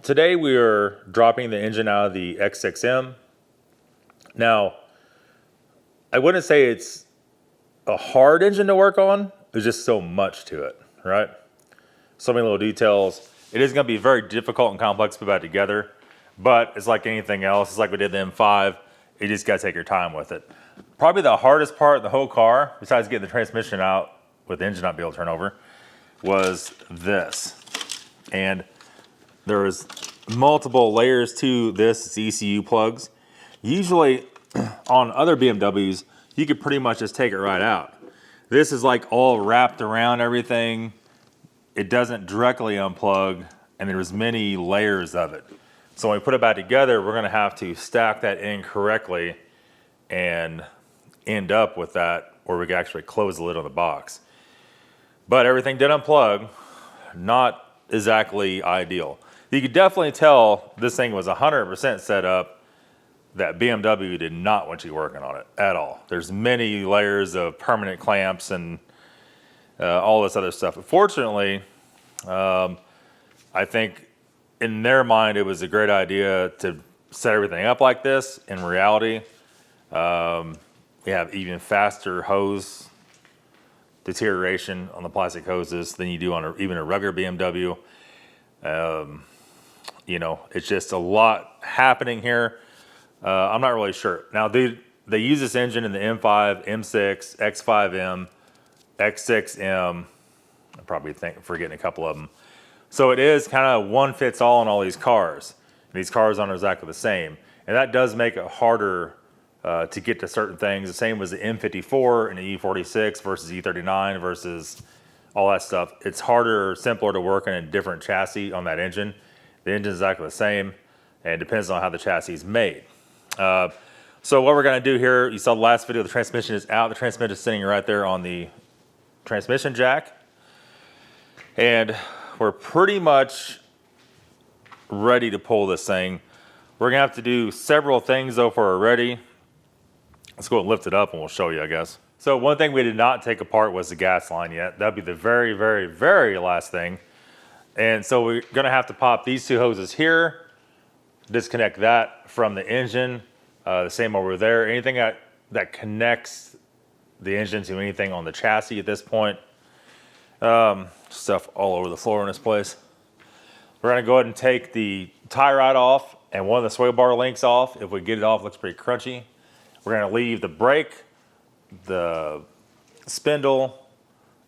today we are dropping the engine out of the X6m. Now, I wouldn't say it's a hard engine to work on. There's just so much to it, right? So many little details. It is going to be very difficult and complex to put back together, but it's like anything else. It's like we did the M5. You just got to take your time with it. Probably the hardest part of the whole car, besides getting the transmission out with the engine not be able to turn over, was this. And there's multiple layers to this. It's ECU plugs. Usually on other BMWs, you could pretty much just take it right out. This is like all wrapped around everything. It doesn't directly unplug, and there's many layers of it. So when we put it back together, we're gonna have to stack that in correctly and end up with that where we can actually close the lid on the box. But everything did unplug, not exactly ideal. You could definitely tell this thing was 100% set up that BMW did not want you working on it at all. There's many layers of permanent clamps and all this other stuff. Fortunately, I think in their mind it was a great idea to set everything up like this. In reality, we have even faster hose deterioration on the plastic hoses than you do on even a regular BMW. You know, it's just a lot happening here. I'm not really sure. Now, they use this engine in the M5, M6, X5M, X6m. I'm probably forgetting a couple of them. So it is kind of one fits all on all these cars. These cars aren't exactly the same. And that does make it harder to get to certain things. The same was the M54 and the E46 versus E39 versus all that stuff. It's harder or simpler to work in a different chassis on that engine. The engine is exactly the same, and it depends on how the chassis is made. So what we're going to do here, you saw the last video, the transmission is out. The transmission is sitting right there on the transmission jack. And we're pretty much ready to pull this thing. We're going to have to do several things though before we're ready. Let's go and lift it up and we'll show you, I guess. So one thing we did not take apart was the gas line yet. That'd be the very, very, very last thing. And so we're going to have to pop these two hoses here, disconnect that from the engine, the same over there. Anything that connects the engine to anything on the chassis at this point. Stuff all over the floor in this place. We're going to go ahead and take the tie rod off and one of the sway bar links off. If we get it off, it looks pretty crunchy. We're going to leave the brake, the spindle,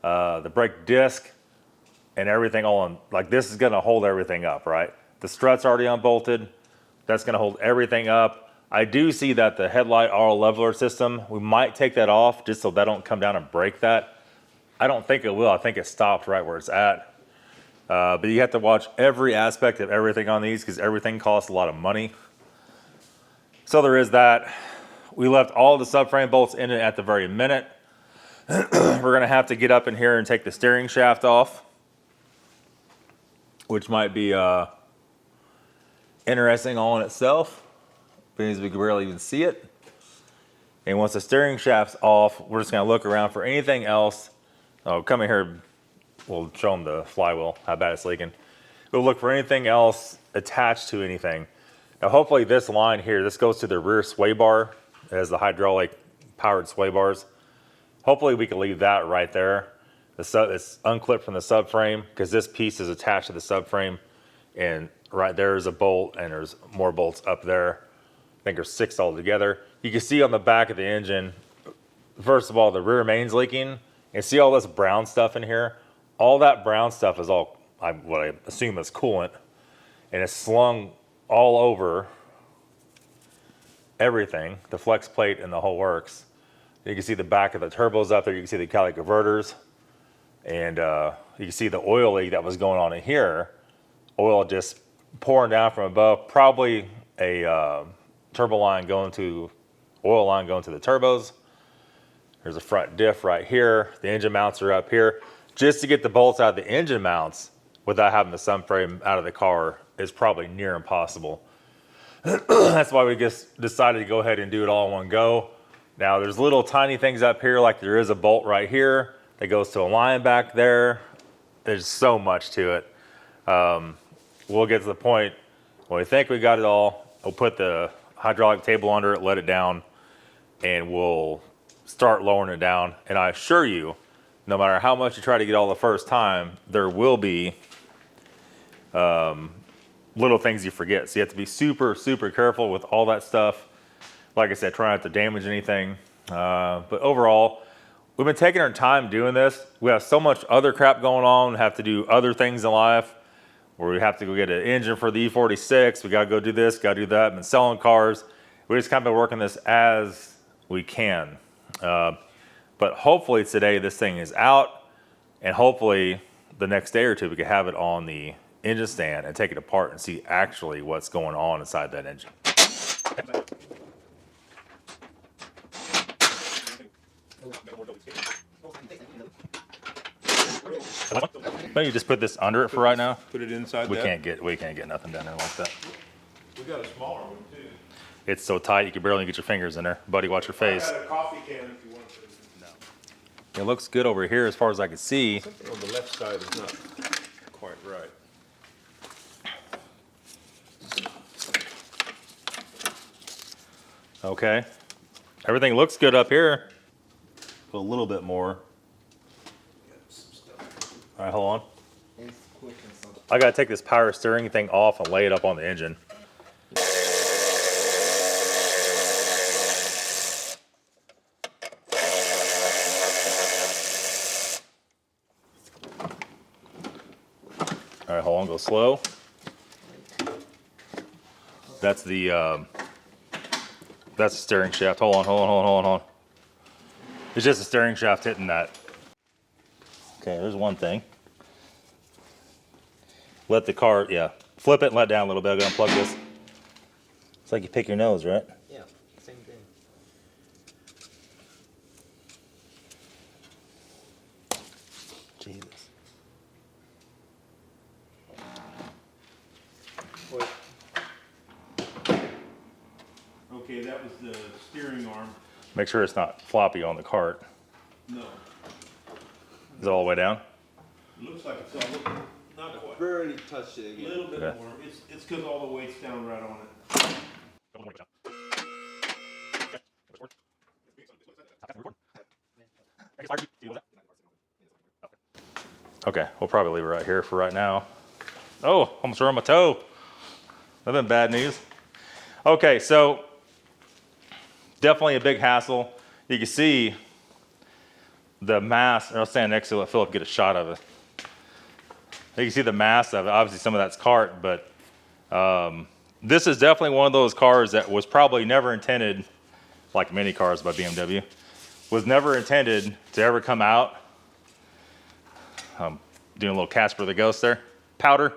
the brake disc, and everything all on. Like, this is going to hold everything up, right? The strut's already unbolted. That's going to hold everything up. I do see that the headlight auto leveler system, we might take that off just so that don't come down and break that. I don't think it will. I think it stopped right where it's at. But you have to watch every aspect of everything on these because everything costs a lot of money. So there is that. We left all the subframe bolts in it at the very minute. We're going to have to get up in here and take the steering shaft off, which might be interesting all in itself, because we can barely even see it. And once the steering shaft's off, we're just going to look around for anything else. Oh, come in here. We'll show them the flywheel, how bad it's leaking. We'll look for anything else attached to anything. Now, hopefully this line here, this goes to the rear sway bar. It has the hydraulic powered sway bars. Hopefully we can leave that right there. It's unclipped from the subframe because this piece is attached to the subframe. And right there is a bolt, and there's more bolts up there. I think there's 6 altogether. You can see on the back of the engine, first of all, the rear main's leaking. And see all this brown stuff in here? All that brown stuff is all, what I assume is coolant. And it's slung all over everything, the flex plate and the whole works. You can see the back of the turbos up there. You can see the catalytic converters. And you can see the oil leak that was going on in here. Oil just pouring down from above. Probably a turbo line going to, oil line going to the turbos. There's a front diff right here. The engine mounts are up here. Just to get the bolts out of the engine mounts without having the subframe out of the car is probably near impossible. That's why we just decided to go ahead and do it all in one go. Now there's little tiny things up here, like there is a bolt right here that goes to a line back there. There's so much to it. We'll get to the point When we think we got it all, we'll put the hydraulic table under it, let it down, and we'll start lowering it down. And I assure you, no matter how much you try to get all the first time, there will be little things you forget. So you have to be super, super careful with all that stuff. Like I said, try not to damage anything. But overall, we've been taking our time doing this. We have so much other crap going on, have to do other things in life, where we have to go get an engine for the E46. We got to go do this, got to do that. Been selling cars. We just kind of been working this as we can. But hopefully today this thing is out, and hopefully the next day or two we can have it on the engine stand and take it apart and see actually what's going on inside that engine. Maybe just put this under it for right now. Put it inside. We can't get nothing down there like that. We got a smaller one too. It's so tight you can barely get your fingers in there. Buddy, watch your face. I got a coffee can if you want to. No. It looks good over here as far as I can see. Something on the left side is not quite right. Okay. Everything looks good up here. Put a little bit more. All right, hold on. I gotta take this power steering thing off and lay it up on the engine. All right, hold on, go slow. That's the steering shaft. Hold on. It's just a steering shaft hitting that. Okay, there's one thing. Let the car, flip it and let it down a little bit. I'm gonna unplug this. It's like you pick your nose, right? Yeah, same thing. Jesus. What? Okay, that was the steering arm. Make sure it's not floppy on the cart. No. Is it all the way down? It looks like it's all not quite. Barely touched it A again. little bit Okay. more. It's because all the weight's down right on it. Okay, we'll probably leave it right here for right now. Oh, almost ruined my toe. That's been bad news. Okay, so definitely a big hassle. You can see the mass, and I'll stand next to it, let Philip get a shot of it. You can see the mass of it. Obviously some of that's cart, but this is definitely one of those cars that was probably never intended, like many cars by BMW, was never intended to ever come out. Doing a little Casper the Ghost there. Powder.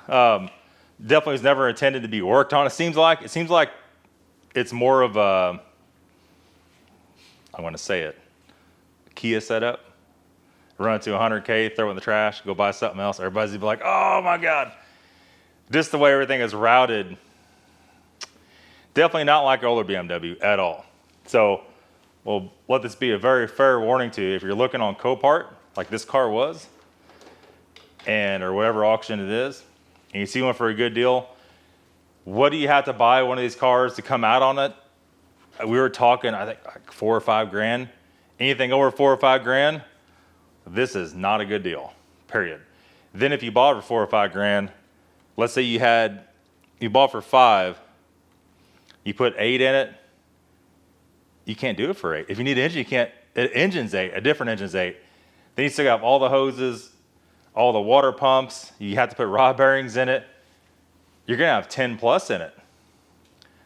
Definitely was never intended to be worked on. It seems like it's more of a, I want to say it, Kia setup. Run it to 100K, throw it in the trash, go buy something else. Everybody's gonna be like, oh my God. Just the way everything is routed. Definitely not like older BMW at all. So we'll let this be a very fair warning to you. If you're looking on Copart, like this car was, or whatever auction it is, and you see one for a good deal, what do you have to buy one of these cars to come out on it? We were talking, I think, like 4 or 5 grand. Anything over 4 or 5 grand, this is not a good deal, period. Then if you bought it for 4 or 5 grand, let's say you bought for 5, you put 8 in it, you can't do it for 8. If you need an engine, you can't, engine's 8, a different engine's 8. Then you still got all the hoses, all the water pumps, you have to put rod bearings in it. You're gonna have 10 plus in it.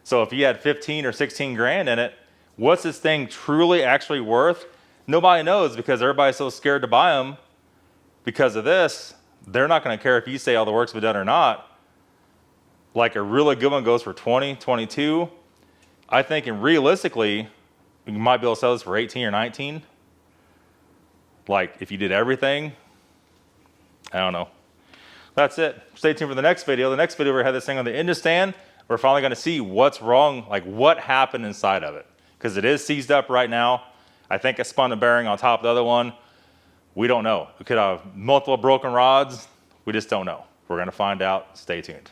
So if you had 15 or 16 grand in it, what's this thing truly actually worth? Nobody knows, because everybody's so scared to buy them because of this. They're not gonna care if you say all the work's been done or not. Like a really good one goes for 20, 22. I think, and realistically, you might be able to sell this for 18 or 19. Like if you did everything, I don't know. That's it. Stay tuned for the next video. The next video, we're gonna have this thing on the engine stand. We're finally gonna see what's wrong, like what happened inside of it. Because it is seized up right now. I think it spun a bearing on top of the other one. We don't know. We could have multiple broken rods. We just don't know. We're gonna find out. Stay tuned.